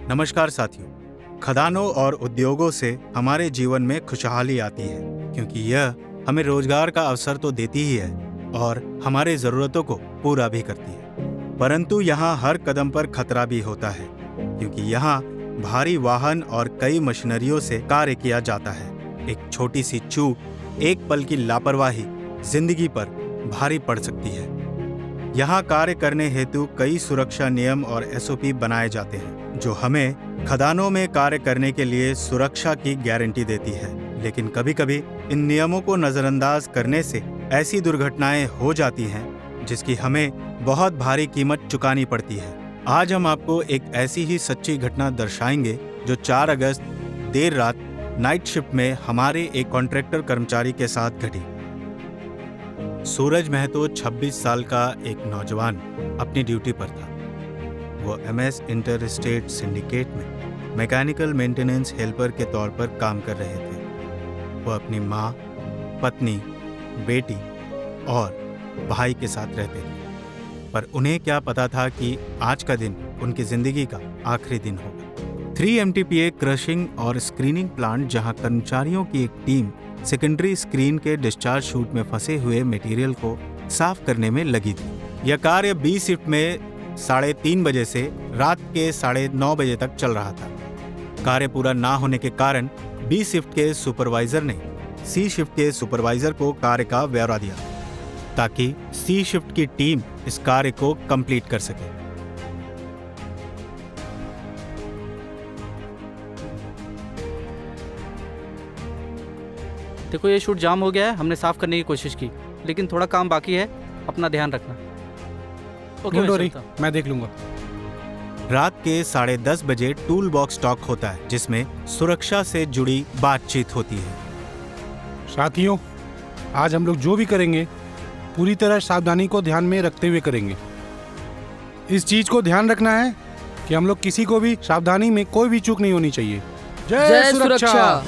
नमस्कार साथियों, खदानों और उद्योगों से हमारे जीवन में खुशहाली आती है क्योंकि यह हमें रोजगार का अवसर तो देती ही है और हमारे ज़रूरतों को पूरा भी करती है। परंतु यहाँ हर कदम पर खतरा भी होता है क्योंकि यहाँ भारी वाहन और कई मशीनरियों से कार्य किया जाता है। एक छोटी सी चूक, एक पल की लापरवाही जिंदगी पर भारी पड़ सकती है। यहाँ कार्य करने हेतु कई सुरक्षा नियम और एसओपी बनाए जाते हैं जो हमें खदानों में कार्य करने के लिए सुरक्षा की गारंटी देती है। लेकिन कभी कभी इन नियमों को नजरअंदाज करने से ऐसी दुर्घटनाएं हो जाती हैं जिसकी हमें बहुत भारी कीमत चुकानी पड़ती है। आज हम आपको एक ऐसी ही सच्ची घटना दर्शाएंगे जो 4 अगस्त देर रात नाइट शिफ्ट में हमारे एक कॉन्ट्रैक्टर कर्मचारी के साथ घटी। सूरज महतो 26 साल का एक नौजवान अपनी ड्यूटी पर था। वो MS इंटर स्टेट सिंडिकेट में मैकेनिकल मेंटेनेंस हेल्पर के तौर पर काम कर रहे थे। वो अपनी माँ, पत्नी, बेटी और भाई के साथ रहते थे, पर उन्हें क्या पता था कि आज का दिन उनकी जिंदगी का आखिरी दिन होगा। 3MTPA क्रशिंग और स्क्रीनिंग प्लांट, जहां कर्मचारियों की एक टीम सेकेंडरी स्क्रीन के डिस्चार्ज शूट में फंसे हुए मटेरियल को साफ करने में लगी थी। यह कार्य B शिफ्ट में 3:30 बजे से रात के 9:30 बजे तक चल रहा था। कार्य पूरा ना होने के कारण B शिफ्ट के सुपरवाइजर ने C शिफ्ट के सुपरवाइजर को कार्य का ब्यौरा दिया ताकि C शिफ्ट की टीम इस कार्य को कंप्लीट कर सके। देखो, ये शूट जाम हो गया है। हमने साफ करने की कोशिश की, लेकिन थोड़ा काम बाकी है। अपना ध्यान रखना। ओके, मैं देख लूंगा। रात के 10:30 बजे टूल बॉक्स टॉक होता है जिसमें सुरक्षा से जुड़ी बातचीत होती है। साथियों, आज हम लोग जो भी करेंगे पूरी तरह सावधानी को ध्यान में रखते हुए करेंगे। इस चीज को ध्यान रखना है कि हम लोग किसी को भी सावधानी में कोई भी चूक नहीं होनी चाहिए। जय सुरक्षा।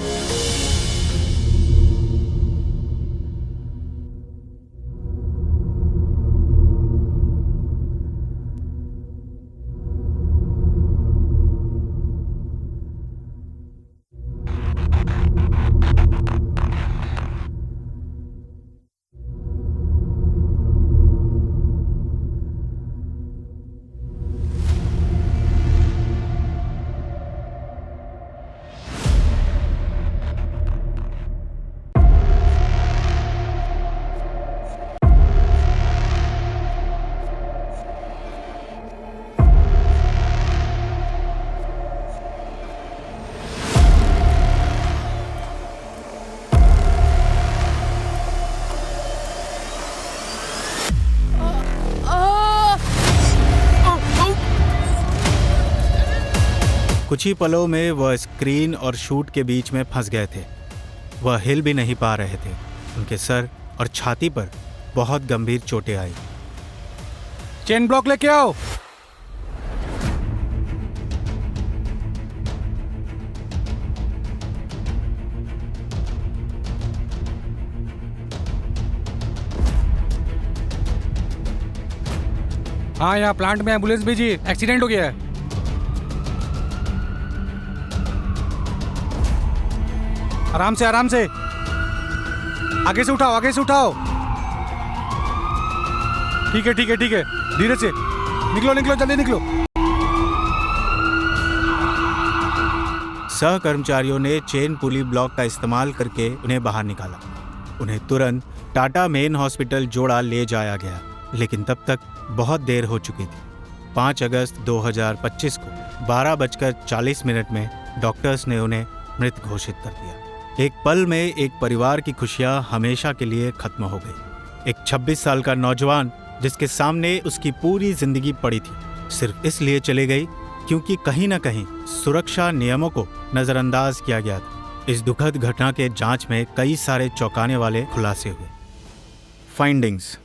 कुछ ही पलों में वह स्क्रीन और शूट के बीच में फंस गए थे। वह हिल भी नहीं पा रहे थे। उनके सर और छाती पर बहुत गंभीर चोटें आई। चेन ब्लॉक लेके आओ। हाँ, यहाँ प्लांट में एम्बुलेंस भेजिए, एक्सीडेंट हो गया है। आराम से आराम से, आगे से उठाओ, आगे से उठाओ। ठीक है ठीक है ठीक है, धीरे से निकलो निकलो, जल्दी निकलो। सह कर्मचारियों ने चेन पुली ब्लॉक का इस्तेमाल करके उन्हें बाहर निकाला। उन्हें तुरंत टाटा मेन हॉस्पिटल जोड़ा ले जाया गया, लेकिन तब तक बहुत देर हो चुकी थी। 5 अगस्त 2025 को 12:40 में डॉक्टर्स ने उन्हें मृत घोषित कर दिया। एक पल में एक परिवार की खुशियां हमेशा के लिए खत्म हो गई। एक 26 साल का नौजवान जिसके सामने उसकी पूरी जिंदगी पड़ी थी, सिर्फ इसलिए चले गई क्योंकि कहीं न कहीं सुरक्षा नियमों को नजरअंदाज किया गया था। इस दुखद घटना के जांच में कई सारे चौंकाने वाले खुलासे हुए। फाइंडिंग्स: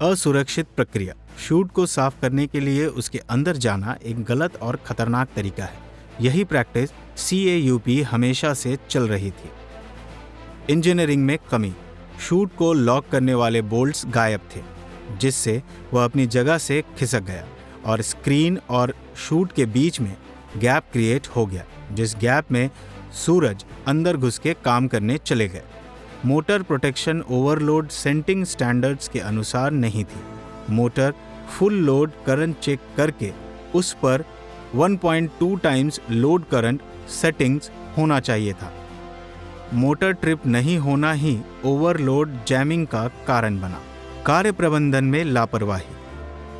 असुरक्षित प्रक्रिया। शूट को साफ करने के लिए उसके अंदर जाना एक गलत और खतरनाक तरीका है। यही प्रैक्टिस CAUP हमेशा से चल रही थी। इंजीनियरिंग में कमी। शूट को लॉक करने वाले बोल्ट्स गायब थे, जिससे वह अपनी जगह से खिसक गया और स्क्रीन और शूट के बीच में गैप क्रिएट हो गया, जिस गैप में सूरज अंदर घुस के काम करने चले गए। Motor protection overload setting standards के अनुसार नहीं थी। Motor full load current check करके उस पर 1.2 टाइम्स लोड करंट सेटिंग्स होना चाहिए था। मोटर ट्रिप नहीं होना ही ओवरलोड जैमिंग का कारण बना। कार्य प्रबंधन में लापरवाही।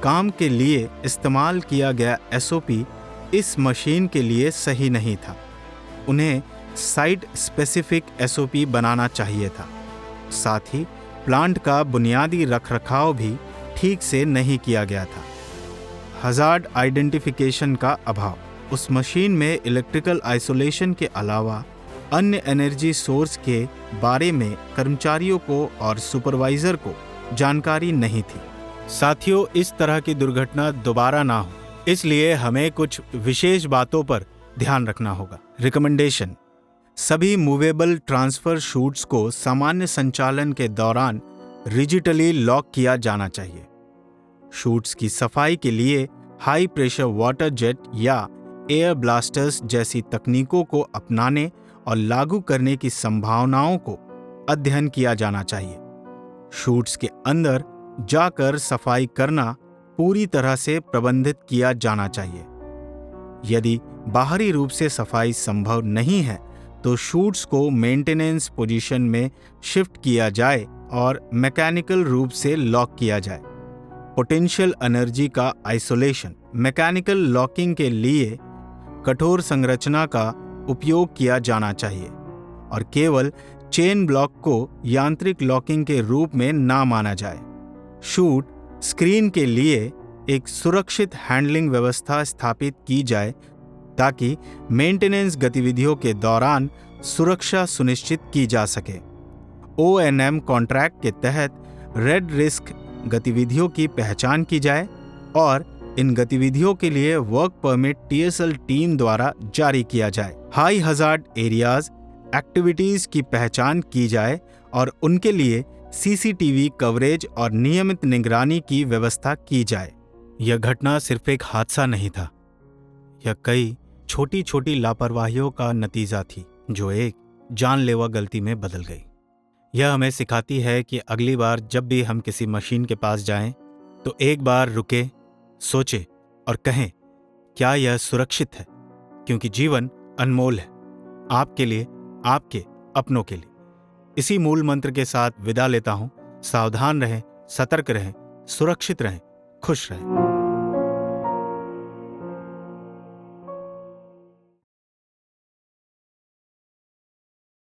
काम के लिए इस्तेमाल किया गया एसओपी इस मशीन के लिए सही नहीं था। उन्हें साइट स्पेसिफिक एसओपी बनाना चाहिए था। साथ ही प्लांट का बुनियादी रखरखाव भी ठीक से नहीं किया गया था। हजार्ड आइडेंटिफिकेशन का अभाव। उस मशीन में इलेक्ट्रिकल आइसोलेशन के अलावा अन्य एनर्जी सोर्स के बारे में कर्मचारियों को और सुपरवाइजर को जानकारी नहीं थी। साथियों, इस तरह की दुर्घटना दोबारा ना हो, इसलिए हमें कुछ विशेष बातों पर ध्यान रखना होगा। रिकमेंडेशन: सभी मूवेबल ट्रांसफर शूट्स को सामान्य संचालन के दौरान रिजिडली लॉक किया जाना चाहिए। शूट्स की सफाई के लिए हाई प्रेशर वाटर जेट या एयर ब्लास्टर्स जैसी तकनीकों को अपनाने और लागू करने की संभावनाओं को अध्ययन किया जाना चाहिए। शूट्स के अंदर जाकर सफाई करना पूरी तरह से प्रबंधित किया जाना चाहिए। यदि बाहरी रूप से सफाई संभव नहीं है तो शूट्स को मेंटेनेंस पोजीशन में शिफ्ट किया जाए और मैकेनिकल रूप से लॉक किया जाए। पोटेंशियल एनर्जी का आइसोलेशन। मैकेनिकल लॉकिंग के लिए कठोर संरचना का उपयोग किया जाना चाहिए और केवल चेन ब्लॉक को यांत्रिक लॉकिंग के रूप में ना माना जाए। शूट स्क्रीन के लिए एक सुरक्षित हैंडलिंग व्यवस्था स्थापित की जाए ताकि मेंटेनेंस गतिविधियों के दौरान सुरक्षा सुनिश्चित की जा सके। O&M कॉन्ट्रैक्ट के तहत रेड रिस्क गतिविधियों की पहचान की जाए और इन गतिविधियों के लिए वर्क परमिट TSL टीम द्वारा जारी किया जाए। हाई हजार्ड एरियाज एक्टिविटीज की पहचान की जाए और उनके लिए CCTV कवरेज और नियमित निगरानी की व्यवस्था की जाए। यह घटना सिर्फ एक हादसा नहीं था, यह कई छोटी छोटी लापरवाहियों का नतीजा थी जो एक जानलेवा गलती में बदल गई। यह हमें सिखाती है कि अगली बार जब भी हम किसी मशीन के पास जाएं तो एक बार रुके, सोचें और कहें क्या यह सुरक्षित है, क्योंकि जीवन अनमोल है, आपके लिए, आपके अपनों के लिए। इसी मूल मंत्र के साथ विदा लेता हूं। सावधान रहें, सतर्क रहें, सुरक्षित रहें, खुश रहें।